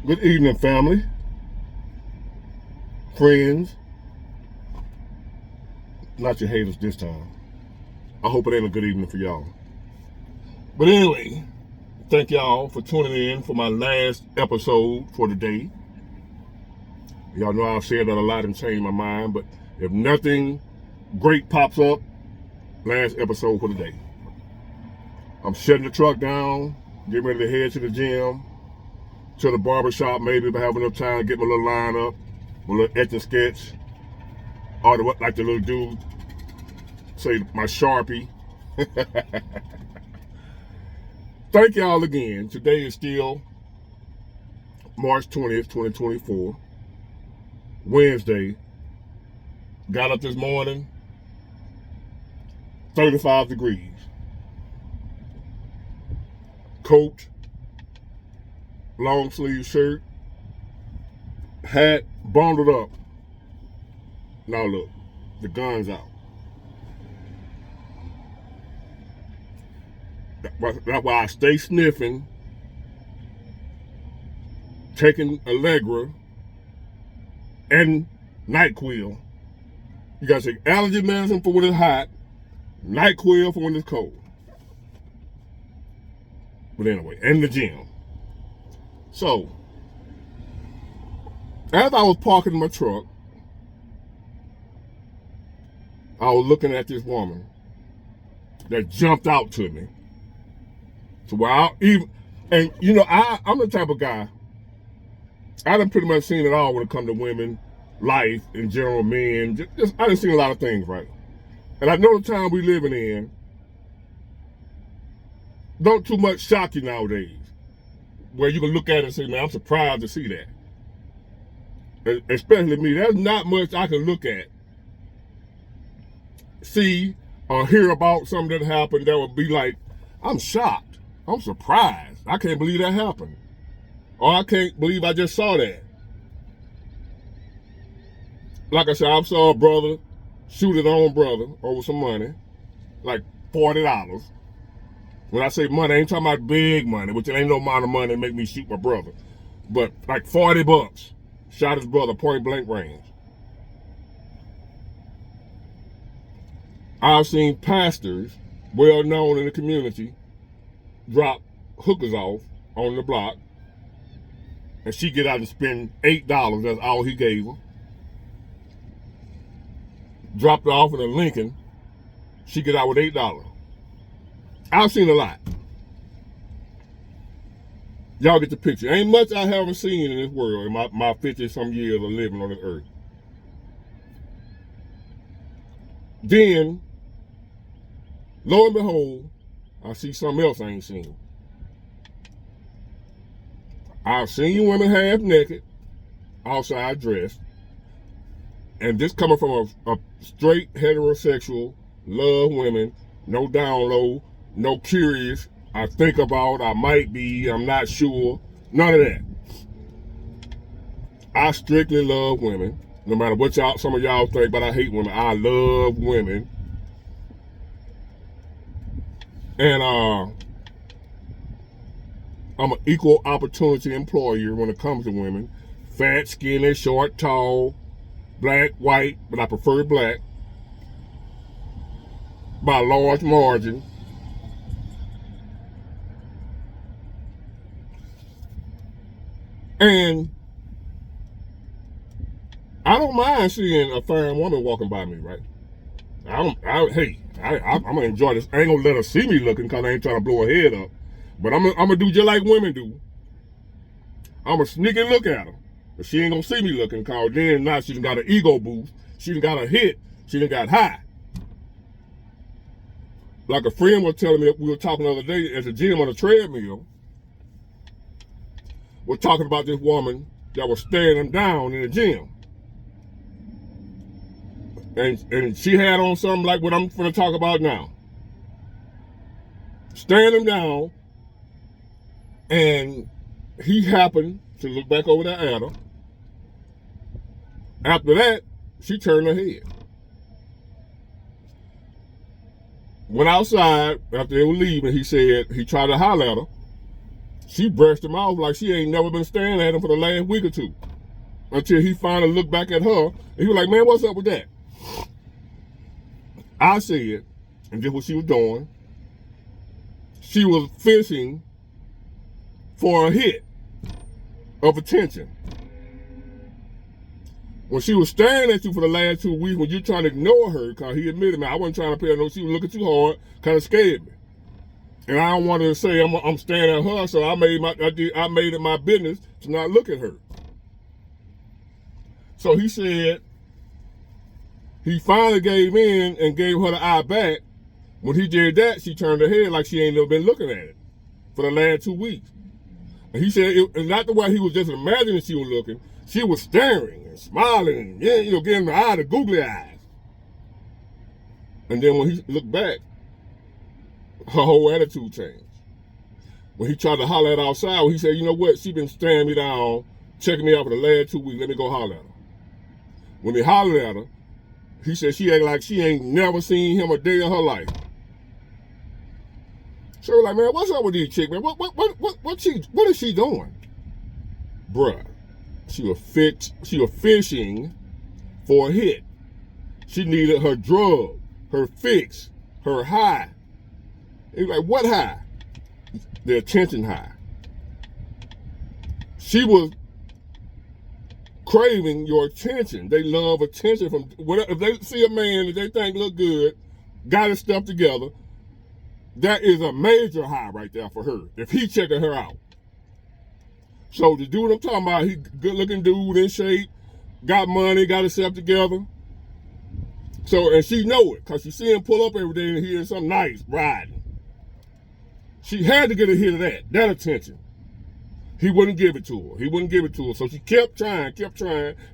Good evening, family, friends, not your haters this time. I hope it ain't a good evening for y'all. But anyway, thank y'all for tuning in for my last episode for the day. Y'all know I've said that a lot and changed my mind, but if nothing great pops up, last episode for the day. I'm shutting the truck down, getting ready to head to the gym, to the barbershop, maybe if I have enough time, get my little line up, my little etch and sketch, or like the little dude say, my Sharpie. Thank y'all again. Today is still March 20th, 2024, Wednesday. Got up this morning, 35 degrees. Coat, long sleeve shirt, hat bundled up. Now look, the gun's out. That's why I stay sniffing, taking Allegra and NyQuil. You gotta take allergy medicine for when it's hot, NyQuil for when it's cold. But anyway, and the gym. So, as I was parking my truck, I was looking at this woman that jumped out to me. So while and you know, I'm the type of guy, I done pretty much seen it all when it comes to women, life, in general, men. I done seen a lot of things, right? And I know the time we living in don't too much shock you nowadays, where you can look at it and say, man, I'm surprised to see that. Especially me, there's not much I can look at, see, or hear about something that happened that would be like, I'm shocked. I'm surprised. I can't believe that happened. Or I can't believe I just saw that. Like I said, I saw a brother shoot his own brother over some money, like $40. When I say money, I ain't talking about big money, which ain't no amount of money to make me shoot my brother. But like $40, shot his brother point blank range. I've seen pastors, well known in the community, drop hookers off on the block, and she get out and spend $8. That's all he gave her. Dropped her off in a Lincoln. She get out with $8. I've seen a lot. Y'all get the picture. Ain't much I haven't seen in this world in my 50-some years of living on this earth. Then, lo and behold, I see something else I ain't seen. I've seen women half naked, outside dressed, and this coming from a straight heterosexual, love women, no down low, no curious, I think about, I might be, I'm not sure, none of that. I strictly love women, no matter what some of y'all think, but I hate women. I love women. And I'm an equal opportunity employer when it comes to women. Fat, skinny, short, tall, black, white, but I prefer black by a large margin. And I don't mind seeing a fine woman walking by me, right? I'm gonna enjoy this. I ain't gonna let her see me looking because I ain't trying to blow her head up. But I'm gonna do just like women do. I'm gonna sneak and look at her. But she ain't gonna see me looking because then now she done got an ego boost. She done got a hit. She done got high. Like a friend was telling me, we were talking the other day at the gym on a treadmill. We're talking about this woman that was staring him down in the gym. And she had on something like what I'm going to talk about now. Staring him down, and he happened to look back over there at her. After that, she turned her head. Went outside after they were leaving. He said he tried to holler at her. She brushed him off like she ain't never been staring at him for the last week or two. Until he finally looked back at her, and he was like, man, what's up with that? I said, and just what she was doing, she was fishing for a hit of attention. When she was staring at you for the last 2 weeks, when you're trying to ignore her, because he admitted, man, I wasn't trying to pay her no, she was looking too hard, kind of scared me. And I don't want to say I'm staring at her, so I made it my business to not look at her. So he said he finally gave in and gave her the eye back. When he did that, she turned her head like she ain't never been looking at it for the last 2 weeks. And he said, and not the way he was just imagining she was looking, she was staring and smiling and, yeah, getting the eye, the googly eyes. And then when he looked back, her whole attitude changed. When he tried to holler at her outside, he said, you know what, she been staring me down, checking me out for the last 2 weeks, let me go holler at her. When he hollered at her, he said she acted like she ain't never seen him a day in her life. So we're like, man, what's up with these chicks, man? What is she doing? Bruh, she was fishing for a hit. She needed her drug, her fix, her high. He's like, what high? The attention high. She was craving your attention. They love attention from whatever. If they see a man that they think look good, got his stuff together, that is a major high right there for her. If he checking her out. So the dude I'm talking about, he good looking dude in shape, got money, got himself together. So, and she know it, because she see him pull up every day and hear something nice riding. She had to get a hit of that attention. He wouldn't give it to her. So she kept trying.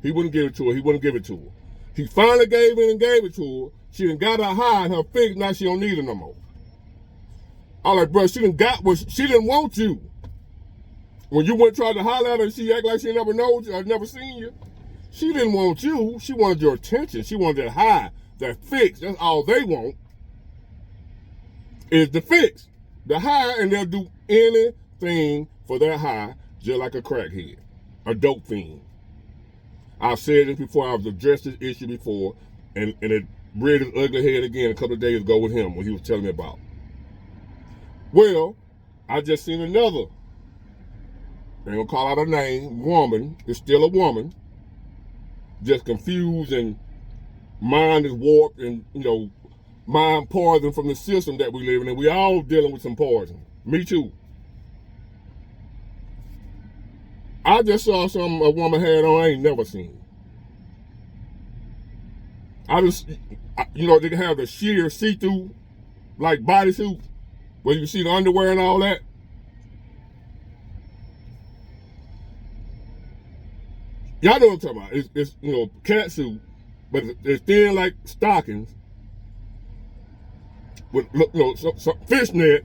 He wouldn't give it to her. He finally gave in and gave it to her. She done got her high and her fix, now she don't need it no more. I was like, bro, she didn't want you. When you went try to holler at her and she act like she never knows you, I've never seen you. She didn't want you. She wanted your attention. She wanted that high, that fix. That's all they want is the fix. The high, and they'll do anything for that high, just like a crackhead, a dope fiend. I've said this before, I've addressed this issue before, and it reared its ugly head again a couple of days ago with him, when he was telling me about. Well, I just seen another, I ain't gonna call out her name, woman, is still a woman, just confused and mind is warped and, mind poison from the system that we live in, and we all dealing with some poison. Me too. I just saw something a woman had on I ain't never seen. They can have the sheer see-through, like bodysuit, where you see the underwear and all that. Y'all know what I'm talking about. It's cat suit, but it's thin like stockings. With some fishnet,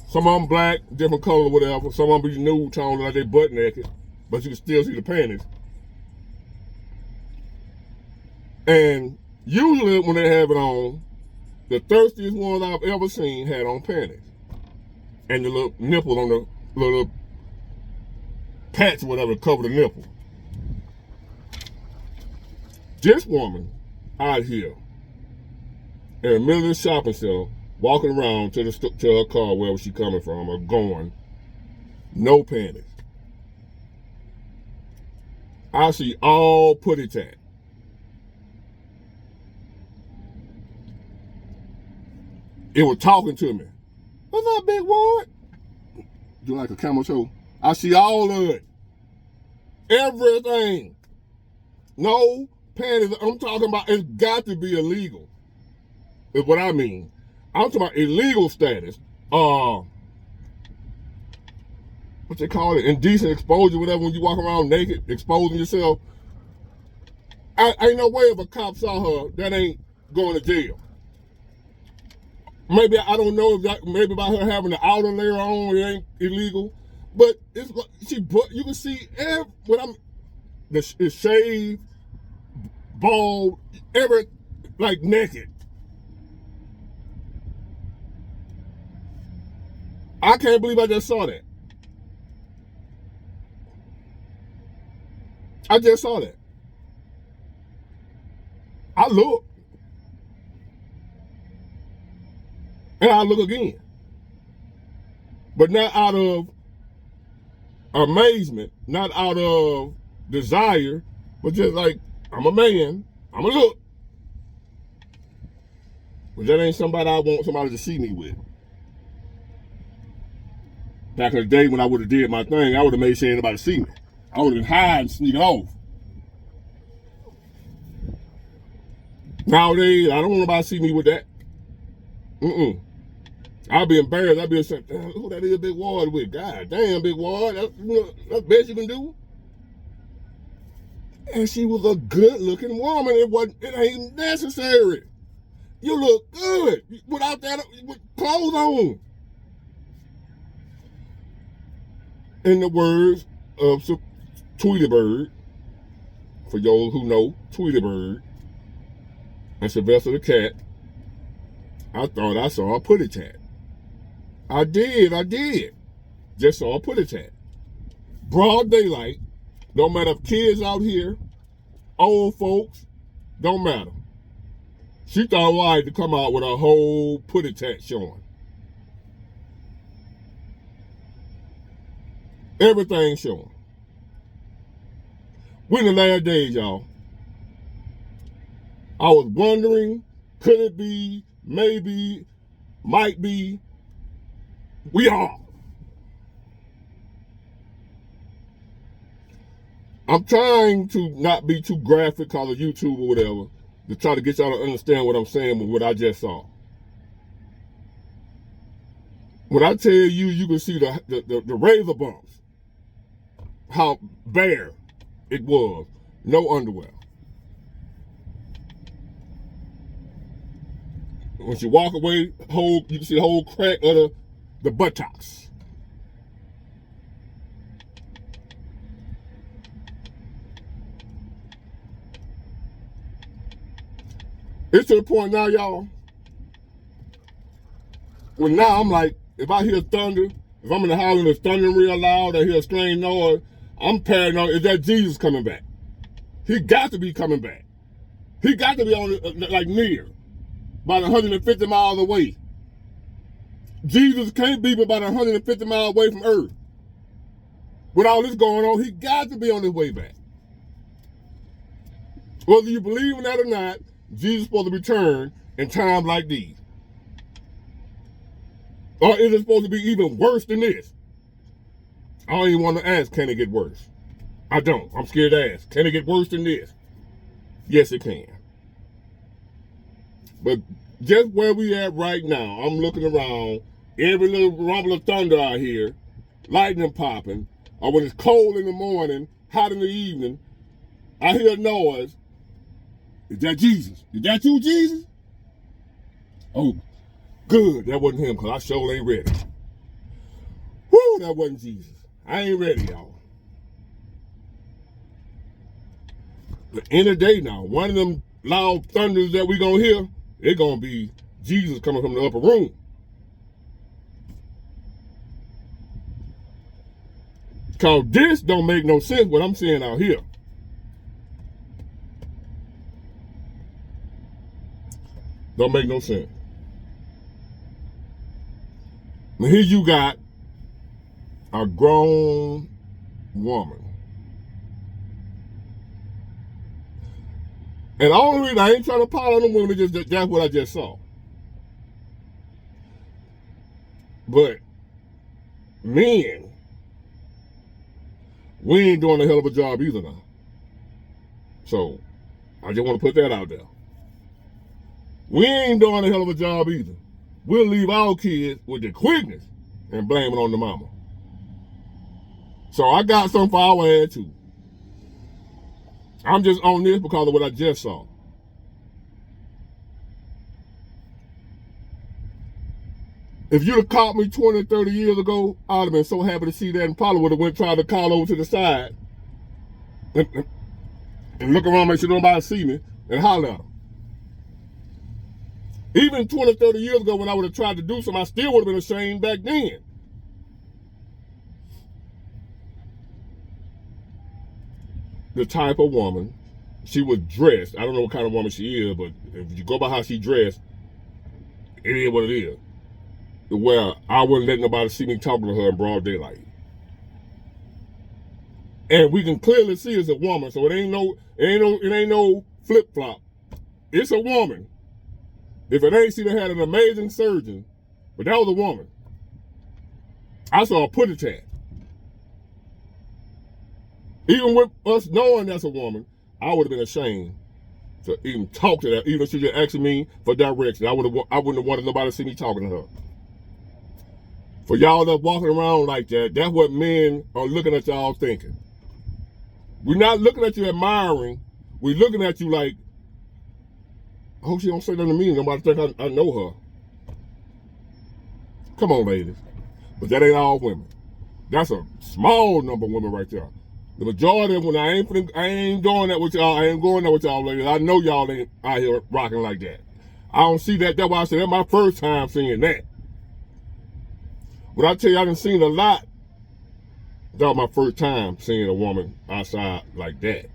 some of them black, different color, whatever. Some of them be nude tone, like they butt naked, but you can still see the panties. And usually when they have it on, the thirstiest ones I've ever seen had on panties, and the little nipple on the little patch or whatever to cover the nipple. This woman out here in the middle of the shopping center, walking around to her car, wherever she coming from or going, no panties. I see all putty tat. It was talking to me. What's up, big boy? Do like a camel toe? I see all of it. Everything. No panties. I'm talking about, it's got to be illegal. Is what I mean. I'm talking about illegal status. What they call it? Indecent exposure, whatever, when you walk around naked, exposing yourself. Ain't no way if a cop saw her, that ain't going to jail. Maybe, I don't know, maybe about her having the outer layer on, it ain't illegal. But it's you can see it's shaved, bald, like naked. I can't believe I just saw that. I just saw that. I look, and I look again. But not out of amazement, not out of desire, but just like, I'm a man, I'm gonna look. But that ain't somebody I want somebody to see me with. Back in the day when I would have did my thing, I would have made sure anybody see me. I would have been hiding, sneaking off. Nowadays, I don't want nobody to see me with that. I'll be embarrassed. I'll be saying, who that is Big Ward with? God damn, Big Ward. That's the best you can do. And she was a good-looking woman. It ain't necessary. You look good without that, with clothes on. In the words of Tweety Bird, for those who know Tweety Bird, and Sylvester the Cat, I thought I saw a putty tat. I did. Just saw a putty tat. Broad daylight. Don't matter if kids out here, old folks, don't matter. She thought it was right to come out with a whole putty tat showing. Everything showing. We're in the last days, y'all. I was wondering, could it be, maybe, might be, we are. I'm trying to not be too graphic because of YouTube or whatever, to try to get y'all to understand what I'm saying with what I just saw. When I tell you, you can see the razor bumps, how bare it was, no underwear. When she walk away, you can see the whole crack of the buttocks. It's to the point now, y'all, when now I'm like, if I hear thunder, if I'm in the house and it's thundering real loud, I hear a strange noise, I'm paranoid, is that Jesus coming back? He got to be coming back. He got to be on, like, near, about 150 miles away. Jesus can't be about 150 miles away from Earth. With all this going on, he got to be on his way back. Whether you believe in that or not, Jesus is supposed to return in times like these. Or is it supposed to be even worse than this? I don't even want to ask, can it get worse? I don't. I'm scared to ask. Can it get worse than this? Yes, it can. But just where we at right now, I'm looking around, every little rumble of thunder out here, lightning popping, or when it's cold in the morning, hot in the evening, I hear a noise. Is that Jesus? Is that you, Jesus? Oh, good. That wasn't him, because I sure ain't ready. Whoo, that wasn't Jesus. I ain't ready, y'all. But end of the day now, one of them loud thunders that we gonna hear, it's gonna be Jesus coming from the upper room. Cause this don't make no sense what I'm seeing out here. Don't make no sense. Now here you got a grown woman. And the only reason I ain't trying to pile on them women, that's what I just saw. But men, we ain't doing a hell of a job either now. So I just want to put that out there. We ain't doing a hell of a job either. We'll leave our kids with the quickness and blame it on the mama. So I got something for our ass too. I'm just on this because of what I just saw. If you'd have caught me 20, 30 years ago, I'd have been so happy to see that and probably would have went tried to call over to the side and look around, make sure nobody see me, and holler at them. Even 20, 30 years ago when I would have tried to do something, I still would have been ashamed back then. the type of woman. She was dressed. I don't know what kind of woman she is, but if you go by how she dressed, it is what it is. Where I wouldn't let nobody see me talking to her in broad daylight. And we can clearly see it's a woman, so it ain't no flip flop. It's a woman. If it ain't, she'd have had an amazing surgeon, but that was a woman. I saw a Putty tat. Even with us knowing that's a woman, I would have been ashamed to even talk to that. Even if she just asking me for direction, I wouldn't have wanted nobody to see me talking to her. For y'all that walking around like that, that's what men are looking at y'all thinking. We're not looking at you admiring. We're looking at you like, I hope she don't say nothing to me. Nobody think I know her. Come on, ladies. But that ain't all women. That's a small number of women right there. The majority of when I ain't doing that with y'all. I ain't going there with y'all ladies. I know y'all ain't out here rocking like that. I don't see that. That's why I said that's my first time seeing that. But I tell you, I done seen a lot. That was my first time seeing a woman outside like that.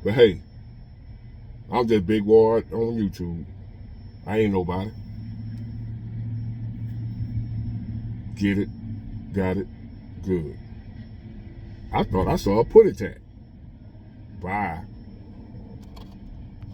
But hey, I'm just Big Ward on YouTube. I ain't nobody. Get it, got it, good. I thought I saw a Putty tat. Bye.